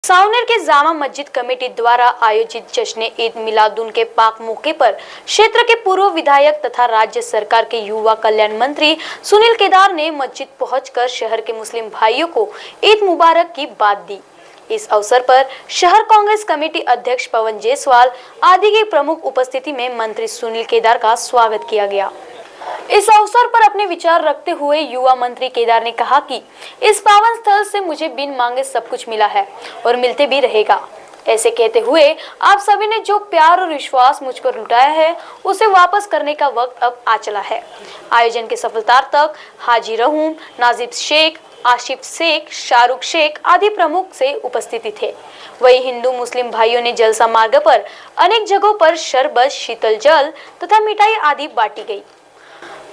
सावनेर के Jama Masjid committee द्वारा आयोजित जश्न ईद मिलादुन के पाक मौके पर क्षेत्र के पूर्व विधायक तथा राज्य सरकार के युवा कल्याण मंत्री सुनील केदार ने मस्जिद पहुंचकर शहर के मुस्लिम भाइयों को ईद मुबारक की बात दी। इस अवसर पर शहर कांग्रेस कमेटी अध्यक्ष पवन जायसवाल आदि की प्रमुख उपस्थिति में मंत्री सुनील केदार का स्वागत किया गया। इस अवसर पर अपने विचार रखते हुए युवा मंत्री केदार ने कहा कि इस पावन स्थल से मुझे बिन मांगे सब कुछ मिला है और मिलते भी रहेगा। ऐसे कहते हुए आप सभी ने जो प्यार और विश्वास मुझ पर लुटाया है उसे वापस करने का वक्त अब आ चला है। आयोजन के सफलता तक हाजी रहूम, नाजिब शेख, आशिफ शेख, शाहरुख शेख आदि प्रमुख से उपस्थिति थे। वही हिंदू मुस्लिम भाइयों ने जलसा मार्ग पर अनेक जगहों पर शरबत, शीतल जल तथा मिठाई आदि बांटी गई।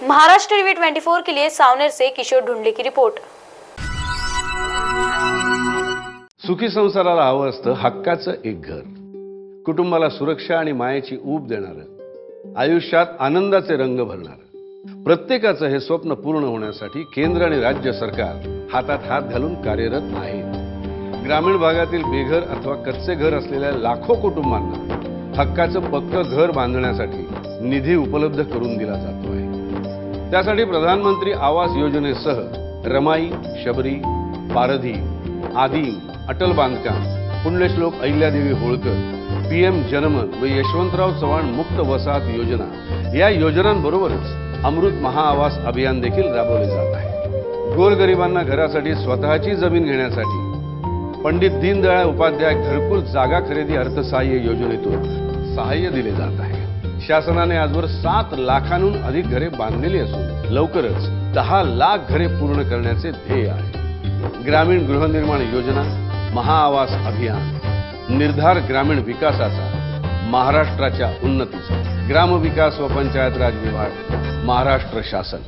महाराष्ट्र टीवी 24 के लिए सावनेर से किशोर ढुंडले की रिपोर्ट। सुखी संसाराला हवं असतं हक्काचं एक घर, कुटुंबाला सुरक्षा आणि मायेची ऊब देणारं, आयुष्यात आनंदाचे रंग भरणारं। प्रत्येकाचं हे स्वप्न पूर्ण होण्यासाठी केंद्र आणि राज्य सरकार हातात हात घालून कार्यरत आहे। ग्रामीण भागातील बेघर अथवा कच्चे घर असलेल्या लाखो कुटुंबांना हक्काचं पक्कं घर बांधण्यासाठी निधी उपलब्ध करून दिला जातो आहे। त्यासाठी प्रधानमंत्री आवास योजनेसह रमाई, शबरी, पारधी, आदिम, अटल बांधकाम, पुण्यश्लोक अहिल्यादेवी होळकर, पीएम जनमन व यशवंतराव चव्हाण मुक्त वसाहत योजना या योजनांबरोबरच अमृत महाआवास अभियान देखील राबवले जात आहे। गोरगरिबांना घरासाठी स्वतःची जमीन घेण्यासाठी पंडित दीनदयाळ उपाध्याय घरकुल जागा खरेदी अर्थसहाय्य योजनेतून सहाय्य दिले जात आहे। शासनाने आजवर 7 लाखांहून अधिक घरे बांधलेली असून लवकरच 10 लाख घरे पूर्ण करण्याचे ध्येय आहे। ग्रामीण गृहनिर्माण योजना, महाआवास अभियान, निर्धार ग्रामीण विकासाचा, महाराष्ट्राच्या उन्नतीचा, ग्रामविकास व पंचायत राज विभाग, महाराष्ट्र शासन।